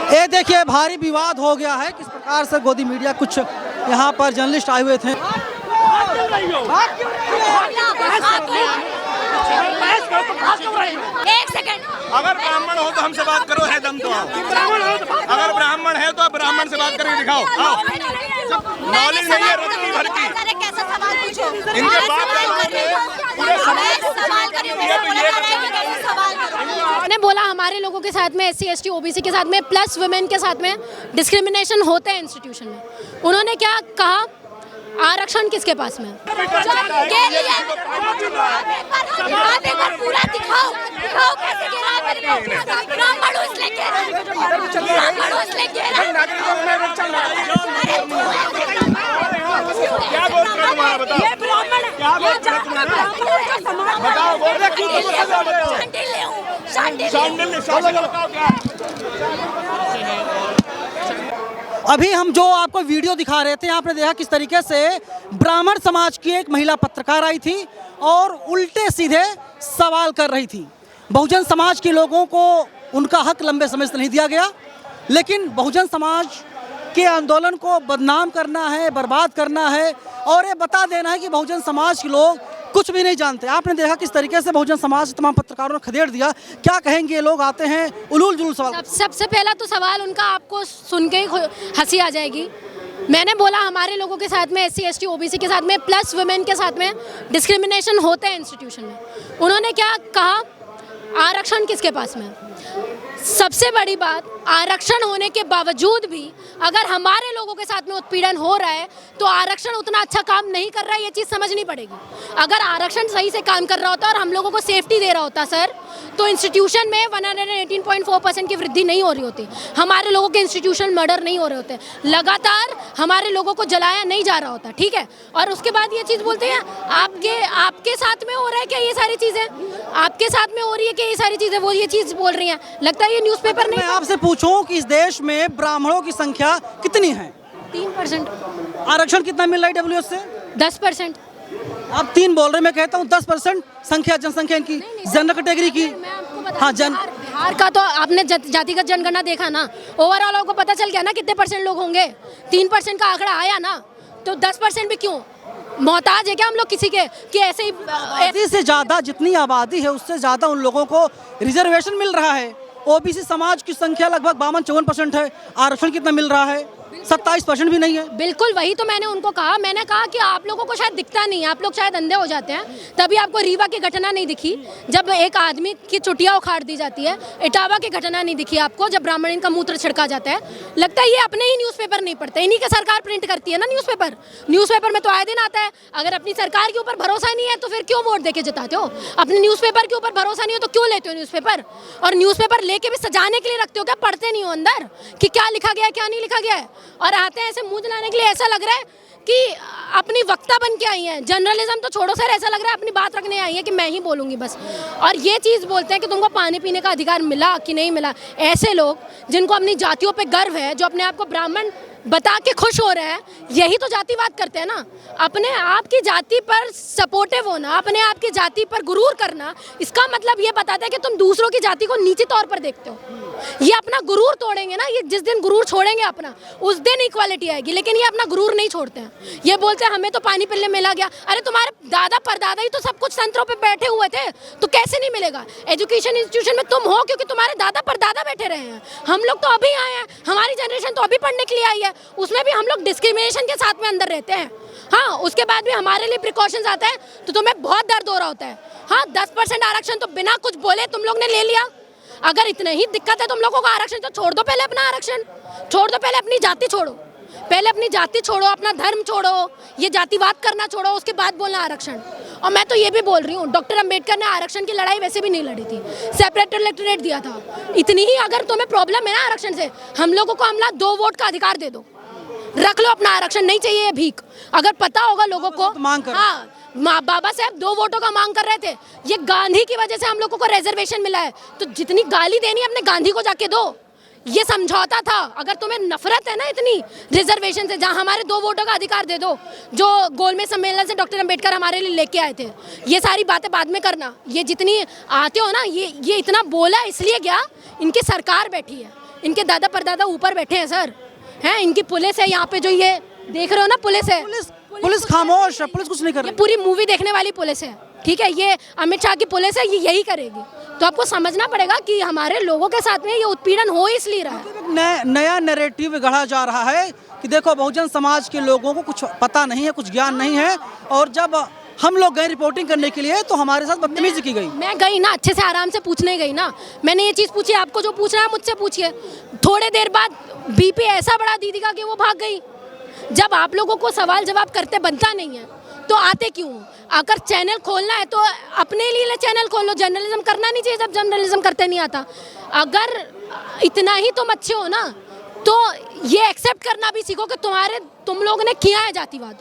ये देखिए भारी विवाद हो गया है। किस प्रकार से गोदी मीडिया कुछ यहाँ पर जर्नलिस्ट आए हुए थे। एक सेकंड, अगर ब्राह्मण हो तो हमसे बात करो, है दम तो आओ। अगर ब्राह्मण है तो ब्राह्मण से बात करके दिखाओ। आओ, नॉलेज नहीं है रत्ती भर की। कैसा सवाल पूछो? इनके बाप दादाओं ने पूरे समाज को सवाल मैंने बोला हमारे लोगों के साथ में SC ST OBC के साथ में प्लस वुमेन के साथ में डिस्क्रिमिनेशन होता है इंस्टीट्यूशन में। उन्होंने क्या कहा, आरक्षण किसके पास में? पूरा दिखाओ, दिखाओ कैसे गिरा है मेरे को। ब्राह्मण उसने गिरा है, ब्राह्मण उसने गिरा है। क्या बोल रहे हो तुम्हारा बताओ? ये ब्राह्मण है, क्या बोल रहे हो तुम्हारा? बताओ, बोल रहे क्यों तो बताओ। शांडिल ले हूँ, शांडिल। शांडिल बताओ क्या? अभी हम जो आपको वीडियो दिखा रहे थे, आपने देखा किस तरीके से ब्राह्मण समाज की एक महिला पत्रकार आई थी और उल्टे सीधे सवाल कर रही थी। बहुजन समाज के लोगों को उनका हक लंबे समय से नहीं दिया गया, लेकिन बहुजन समाज के आंदोलन को बदनाम करना है, बर्बाद करना है और ये बता देना है कि बहुजन समाज के लोग कुछ भी नहीं जानते। आपने देखा किस तरीके से बहुजन समाज तमाम पत्रकारों ने खदेड़ दिया। क्या कहेंगे ये लोग आते हैं उलूल जुलूल सवाल। सबसे पहला तो सवाल उनका आपको सुन के ही हंसी आ जाएगी। मैंने बोला हमारे लोगों के साथ में SC ST OBC के साथ में प्लस वुमेन के साथ में डिस्क्रिमिनेशन होता है इंस्टीट्यूशन में। उन्होंने क्या कहा, आरक्षण किसके पास में? सबसे बड़ी बात, आरक्षण होने के बावजूद भी अगर हमारे लोगों के साथ में उत्पीड़न हो रहा है तो आरक्षण उतना अच्छा काम नहीं कर रहा है, ये चीज़ समझनी पड़ेगी। अगर आरक्षण सही से काम कर रहा होता और हम लोगों को सेफ्टी दे रहा होता सर, तो इंस्टीट्यूशन में 118.4% की वृद्धि नहीं हो रही होती, हमारे लोगों के इंस्टीट्यूशन मर्डर नहीं हो रहे होते, लगातार हमारे लोगों को जलाया नहीं जा रहा होता, ठीक है। और उसके बाद ये चीज़ बोलते हैं आपके साथ में हो रहा है क्या ये सारी चीज़ें, आपके साथ में हो रही है क्या ये सारी चीज़ें, वो ये चीज़ बोल रही हैं। लगता है ये न्यूज़पेपर नहीं। मैं आपसे पूछूं कि इस देश में ब्राह्मणों की संख्या कितनी है? 3%। आरक्षण कितना मिल रहा है WS से? 10%। आप 3 बोल रहे, मैं कहता हूँ 10% संख्या, जनसंख्या इनकी जनरल कैटेगरी की। हाँ, बिहार का तो आपने जातिगत जनगणना देखा ना, ओवरऑल आपको पता चल गया ना कितने % लोग होंगे। 3% का आंकड़ा आया ना, तो 10% भी क्यों? मोहताज है क्या हम लोग किसी के कि ऐसे ही? आबादी से ज़्यादा, जितनी आबादी है उससे ज़्यादा उन लोगों को रिजर्वेशन मिल रहा है। OBC समाज की संख्या लगभग 52-54% है, आरक्षण कितना मिल रहा है? 27% भी नहीं है। बिल्कुल, वही तो मैंने उनको कहा। मैंने कहा कि आप लोगों को शायद दिखता नहीं है, आप लोग शायद अंधे हो जाते हैं, तभी आपको रीवा की घटना नहीं दिखी जब एक आदमी की चुटिया उखाड़ दी जाती है, इटावा की घटना नहीं दिखी आपको जब ब्राह्मण का मूत्र छिड़का जाता है। लगता है ये अपने ही न्यूज़पेपर नहीं पढ़ते, इन्हीं की सरकार प्रिंट करती है ना न्यूज़पेपर में तो आए दिन आता है। अगर अपनी सरकार के ऊपर भरोसा नहीं है तो फिर क्यों वोट देके जिताते हो? अपने न्यूज़पेपर के ऊपर भरोसा नहीं हो तो क्यों लेते हो न्यूज़पेपर? और न्यूज़पेपर लेके भी सजाने के लिए रखते हो क्या? पढ़ते नहीं हो अंदर कि क्या लिखा गया है क्या नहीं लिखा गया है, और आते हैं ऐसे मुंह जलाने के लिए। ऐसा लग रहा है कि अपनी वक्ता बन के आई हैं। जर्नलिज्म तो छोड़ो सर, ऐसा लग रहा है अपनी बात रखने आई है कि मैं ही बोलूँगी बस। और ये चीज़ बोलते हैं कि तुमको पानी पीने का अधिकार मिला कि नहीं मिला। ऐसे लोग जिनको अपनी जातियों पे गर्व है, जो अपने आप को ब्राह्मण बता के खुश हो रहे हैं, यही तो जातिवाद करते हैं ना। अपने आप की जाति पर सपोर्टिव होना, अपने आप की जाति पर गुरूर करना, इसका मतलब ये बताता है कि तुम दूसरों की जाति को नीचे तौर पर देखते हो। ये अपना गुरूर तोड़ेंगे ना, ये जिस दिन गुरूर छोड़ेंगे अपना, उस दिन इक्वालिटी आएगी। लेकिन ये अपना गुरूर नहीं छोड़ते हैं। ये बोलते हैं हमें तो पानी पिलने मिला गया। अरे तुम्हारे दादा परदादा ही तो सब कुछ संतरों पे बैठे हुए थे, तो कैसे नहीं मिलेगा? एजुकेशन इंस्टीट्यूशन में तुम हो क्योंकि तुम्हारे दादा परदादा बैठे रहे हैं। हम लोग तो अभी आए हैं, हमारी जनरेशन तो अभी पढ़ने के लिए आई है, उसमें भी हम लोग डिस्क्रिमिनेशन के साथ में अंदर रहते हैं। हाँ, उसके बाद भी हमारे लिए प्रिकॉशंस आते हैं तो तुम्हें बहुत दर्द हो रहा होता है। हाँ, 10% आरक्षण तो बिना कुछ बोले तुम लोग ने ले लिया। अगर इतने ही दिक्कत है तुम लोगों को आरक्षण, तो छोड़ दो पहले अपना आरक्षण, छोड़ दो पहले अपनी जाति छोड़ो, पहले अपनी जाति छोड़ो, अपना धर्म छोड़ो, ये जातिवाद करना छोड़ो, उसके बाद बोलना आरक्षण। और मैं तो ये भी बोल रही हूँ, डॉक्टर अंबेडकर ने आरक्षण की लड़ाई वैसे भी नहीं लड़ी थी, सेपरेट इलेक्टोरेट दिया था। इतनी ही अगर तुम्हें प्रॉब्लम है ना आरक्षण से, हम लोगों को हमला 2 वोट का अधिकार दे दो, रख लो अपना आरक्षण, नहीं चाहिए भीख। अगर पता होगा लोगों को, हाँ, बाबा साहब 2 वोटों का मांग कर रहे थे, ये गांधी की वजह से हम लोगों को रिजर्वेशन मिला है, तो जितनी गाली देनी अपने गांधी को जाके दो। ये समझौता था। अगर तुम्हें नफरत है ना इतनी रिजर्वेशन से, जहाँ हमारे 2 वोटों का अधिकार दे दो, जो गोलमेज सम्मेलन से डॉक्टर अंबेडकर हमारे लिए लेके आए थे। ये सारी बातें बाद में करना, ये जितनी आते हो ना, ये इतना बोला इसलिए गया, इनकी सरकार बैठी है, इनके दादा परदादा ऊपर बैठे हैं सर, हैं इनकी पुलिस है यहाँ पे, जो ये देख रहे हो ना पुलिस है। पुलिस खामोश है, पुलिस कुछ नहीं कर ये रही। पूरी मूवी देखने वाली पुलिस है, ठीक है, ये अमित शाह की पुलिस है, ये यही करेगी। तो आपको समझना पड़ेगा कि हमारे लोगों के साथ में ये उत्पीड़न हो इसलिए रहा है। नया नैरेटिव गढ़ा जा रहा है कि देखो बहुजन समाज के लोगों को कुछ पता नहीं है, कुछ ज्ञान नहीं है, और जब हम लोग गए रिपोर्टिंग करने के लिए तो हमारे साथ बदतमीजी की गई। मैं गई ना, अच्छे से आराम से पूछने गई ना, मैंने ये चीज़ पूछी, आपको जो पूछना है मुझसे पूछिए। थोड़े देर बाद बीपी ऐसा बढ़ा दीदी का कि वो भाग गई। जब आप लोगों को सवाल जवाब करते बनता नहीं है तो आते क्यों? अगर चैनल खोलना है तो अपने लिए चैनल खोल लो, जर्नलिज्म करना नहीं चाहिए जब जर्नलिज्म करते नहीं आता। अगर इतना ही तुम अच्छे हो ना तो ये एक्सेप्ट करना भी सीखो कि तुम लोगों ने किया है जातिवाद,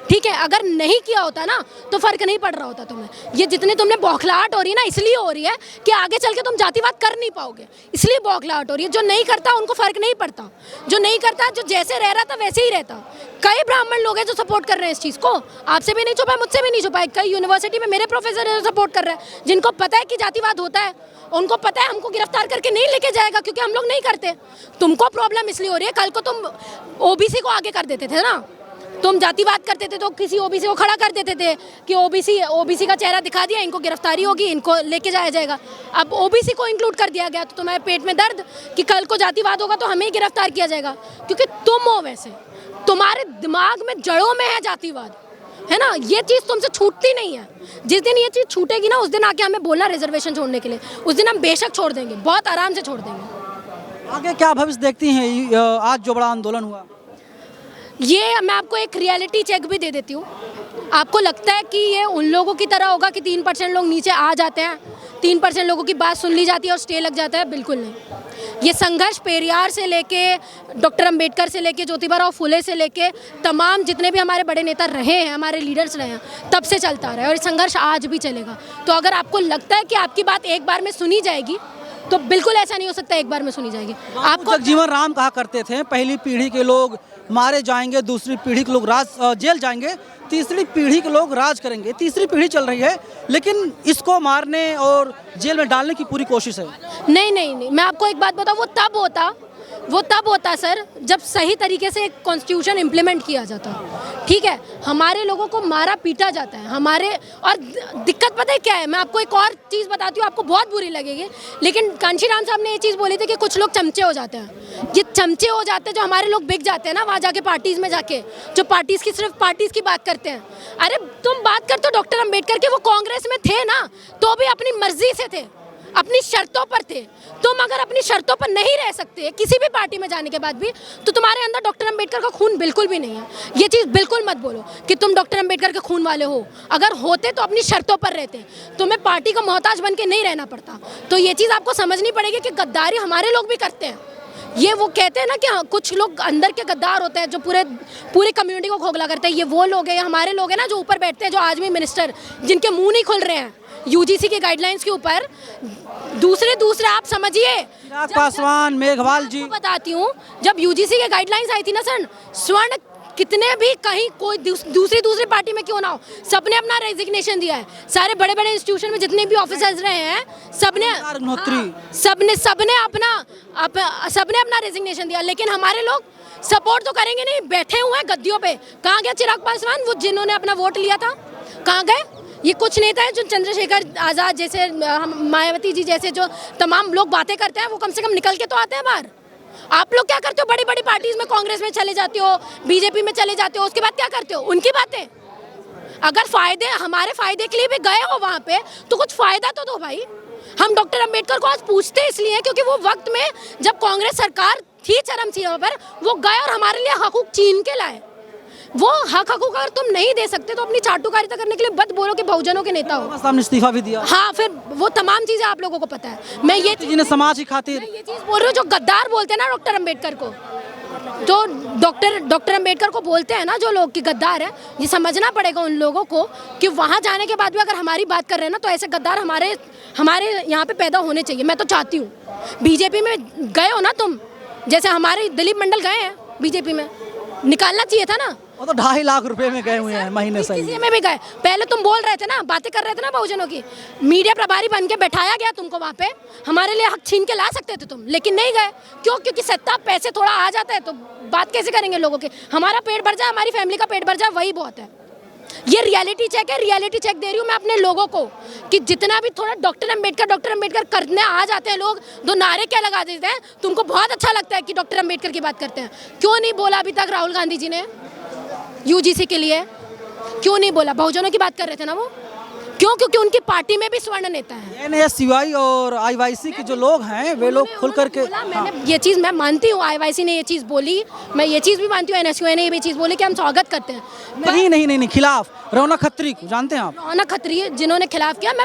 ठीक है। अगर नहीं किया होता ना तो फर्क नहीं पड़ रहा होता तुम्हें। ये जितने तुमने बौखलाहट हो रही है ना, इसलिए हो रही है कि आगे चल के तुम जातिवाद कर नहीं पाओगे, इसलिए बौखलाहट हो रही है। जो नहीं करता उनको फर्क नहीं पड़ता, जो नहीं करता, जो जैसे रह रहा था वैसे ही रहता। कई ब्राह्मण लोग हैं जो सपोर्ट कर रहे हैं इस चीज़ को, आपसे भी नहीं छुपाए, मुझसे भी नहीं छुपाए। कई यूनिवर्सिटी में मेरे प्रोफेसर है जो सपोर्ट कर रहे हैं, जिनको पता है कि जातिवाद होता है, उनको पता है हमको गिरफ्तार करके नहीं लेके जाएगा क्योंकि हम लोग नहीं करते। तुमको प्रॉब्लम इसलिए हो रही है, कल को तुम ओबीसी को आगे कर देते थे ना, तुम जातिवाद करते थे तो किसी ओबीसी को खड़ा कर देते थे कि ओबीसी का चेहरा दिखा दिया, इनको गिरफ्तारी होगी, इनको लेके जाया जाएगा। अब ओबीसी को इंक्लूड कर दिया गया तो तुम्हारे पेट में दर्द कि कल को जातिवाद होगा तो हमें ही गिरफ्तार किया जाएगा, क्योंकि तुम हो वैसे, तुम्हारे दिमाग में जड़ों में है जातिवाद, है ना। ये चीज़ तुमसे छूटती नहीं है। जिस दिन ये चीज़ छूटेगी ना उस दिन आके हमें बोलना रिजर्वेशन छोड़ने के लिए, उस दिन हम बेशक छोड़ देंगे, बहुत आराम से छोड़ देंगे। आगे क्या भविष्य देखती हैं? आज जो बड़ा आंदोलन हुआ, ये मैं आपको एक रियलिटी चेक भी दे देती हूँ। आपको लगता है कि ये उन लोगों की तरह होगा कि 3% लोग नीचे आ जाते हैं, 3% लोगों की बात सुन ली जाती है और स्टे लग जाता है? बिल्कुल नहीं। ये संघर्ष पेरियार से लेके डॉक्टर अंबेडकर से लेके ज्योतिबा फुले से लेके तमाम जितने भी हमारे बड़े नेता रहे हैं, हमारे लीडर्स रहे हैं, तब से चलता रहा है और ये संघर्ष आज भी चलेगा। तो अगर आपको लगता है कि आपकी बात एक बार में सुनी जाएगी तो बिल्कुल ऐसा नहीं हो सकता एक बार में सुनी जाएगी। आपको जगजीवन राम कहा करते थे पहली पीढ़ी के लोग मारे जाएंगे, दूसरी पीढ़ी के लोग जेल जाएंगे, तीसरी पीढ़ी के लोग राज करेंगे। तीसरी पीढ़ी चल रही है लेकिन इसको मारने और जेल में डालने की पूरी कोशिश है। नहीं, मैं आपको एक बात बताऊँ, वो तब होता सर जब सही तरीके से एक कॉन्स्टिट्यूशन इम्प्लीमेंट किया जाता, ठीक है। हमारे लोगों को मारा पीटा जाता है हमारे, और दिक्कत पता है क्या है? मैं आपको एक और चीज़ बताती हूँ, आपको बहुत बुरी लगेगी, लेकिन कांशीराम साहब ने ये चीज़ बोली थी कि कुछ लोग चमचे हो जाते हैं। ये चमचे हो जाते हैं जो हमारे लोग बिक जाते हैं ना वहाँ जाके पार्टीज़ में जाके, जो पार्टीज़ की सिर्फ पार्टीज़ की बात करते हैं। अरे तुम बात करते हो डॉक्टर अम्बेडकर के, वो कांग्रेस में थे ना तो भी अपनी मर्जी से थे, अपनी शर्तों पर थे। तुम अगर अपनी शर्तों पर नहीं रह सकते किसी भी पार्टी में जाने के बाद भी, तो तुम्हारे अंदर डॉक्टर अंबेडकर का खून बिल्कुल भी नहीं है। ये चीज़ बिल्कुल मत बोलो कि तुम डॉक्टर अंबेडकर के खून वाले हो। अगर होते तो अपनी शर्तों पर रहते, तुम्हें पार्टी का मोहताज बन के नहीं रहना पड़ता। तो ये चीज़ आपको समझनी पड़ेगी कि गद्दारी हमारे लोग भी करते हैं। ये वो कहते हैं ना कि हाँ, कुछ लोग अंदर के गद्दार होते हैं जो पूरी कम्युनिटी को खोखला करते हैं। ये वो लोग हैं, हमारे लोग हैं ना जो ऊपर बैठते हैं, जो आज भी मिनिस्टर जिनके मुंह नहीं खुल रहे हैं यूजीसी के गाइडलाइंस के ऊपर। दूसरे आप समझिए, पासवान, मेघवाल जी, बताती हूँ, जब यूजीसी के गाइडलाइंस आई थी ना सर, स्वर्ण कितने भी कहीं कोई दूसरी पार्टी में क्यों ना हो, सबने अपना रेजिग्नेशन दिया है। सारे बड़े बड़े इंस्टीट्यूशन में जितने भी ऑफिसर्स रहे हैं सबने अपना रेजिग्नेशन दिया, लेकिन हमारे लोग सपोर्ट तो करेंगे नहीं, बैठे हुए हैं गद्दियों पे। कहाँ गया चिराग पासवान, वो जिन्होंने अपना वोट लिया था, कहाँ गए? ये कुछ नेता है जो चंद्रशेखर आज़ाद जैसे, मायावती जी जैसे जो तमाम लोग बातें करते हैं, वो कम से कम निकल के तो आते हैं बाहर। आप लोग क्या करते हो? बड़ी बड़ी पार्टीज में, कांग्रेस में चले जाते हो, बीजेपी में चले जाते हो, उसके बाद क्या करते हो? उनकी बातें। अगर हमारे फायदे के लिए भी गए हो वहाँ पे तो कुछ फायदा तो दो भाई। हम डॉक्टर अंबेडकर को आज पूछते इसलिए क्योंकि वो वक्त में जब कांग्रेस सरकार थी चरमसीमा पर, वो गए और हमारे लिए हकूक छीन के लाए। वो हकूक अगर तुम नहीं दे सकते तो अपनी चाटुकारिता करने के लिए बद बोलो कि बहुजनों के नेता हो। सामने इस्तीफा भी दिया। हाँ, फिर वो तमाम चीजें आप लोगों को पता है। मैं ये समाज की खातिर ये चीज बोल रही हूँ, जो गद्दार बोलते हैं ना डॉक्टर अंबेडकर को, तो डॉक्टर अंबेडकर को बोलते हैं ना जो लोग कि गद्दार है, ये समझना पड़ेगा उन लोगों को कि वहाँ जाने के बाद भी अगर हमारी बात कर रहे हैं ना तो ऐसे गद्दार हमारे यहाँ पे पैदा होने चाहिए। मैं तो चाहती हूँ, बीजेपी में गए हो ना तुम, जैसे हमारे दिलीप मंडल गए हैं बीजेपी में, निकालना चाहिए था ना। वो तो 2.5 लाख रुपए में गए हुए हैं महीने से किसी में भी गए। पहले तुम बोल रहे थे ना, बातें कर रहे थे ना बहुजनों की, मीडिया प्रभारी बन के बैठाया गया तुमको वहाँ पे, हमारे लिए हक छीन के ला सकते थे तुम, लेकिन नहीं गए। क्यों? क्योंकि सत्ता पैसे थोड़ा आ जाता है तो बात कैसे करेंगे लोगों की? हमारा पेट भर जाए, हमारी फैमिली का पेट भर जाए, वही बहुत है। ये रियलिटी चेक है, रियलिटी चेक दे रही हूँ मैं अपने लोगों को कि जितना भी थोड़ा डॉक्टर अंबेडकर करने आ जाते हैं लोग, दो नारे क्या लगा देते हैं, तुमको बहुत अच्छा लगता है कि डॉक्टर अंबेडकर की बात करते हैं। क्यों नहीं बोला अभी तक राहुल गांधी जी ने यूजीसी के लिए? क्यों नहीं बोला? बहुजनों की बात कर रहे थे ना वो। क्यों? क्योंकि उनकी पार्टी में भी स्वर्ण नेता है। एनएसयूआई और आईवाईसी के जो लोग हैं वे लोग खुल करके, मैंने ये चीज़ मैं मानती हूँ, आईवाईसी ने ये चीज़ बोली, मैं ये चीज़ भी मानती हूँ, एनएसयूआई ने ये चीज़ बोली कि हम स्वागत करते हैं। नहीं, खिलाफ रौनक खत्री को जानते हैं आप? रौनक खत्री जिन्होंने खिलाफ किया, मैं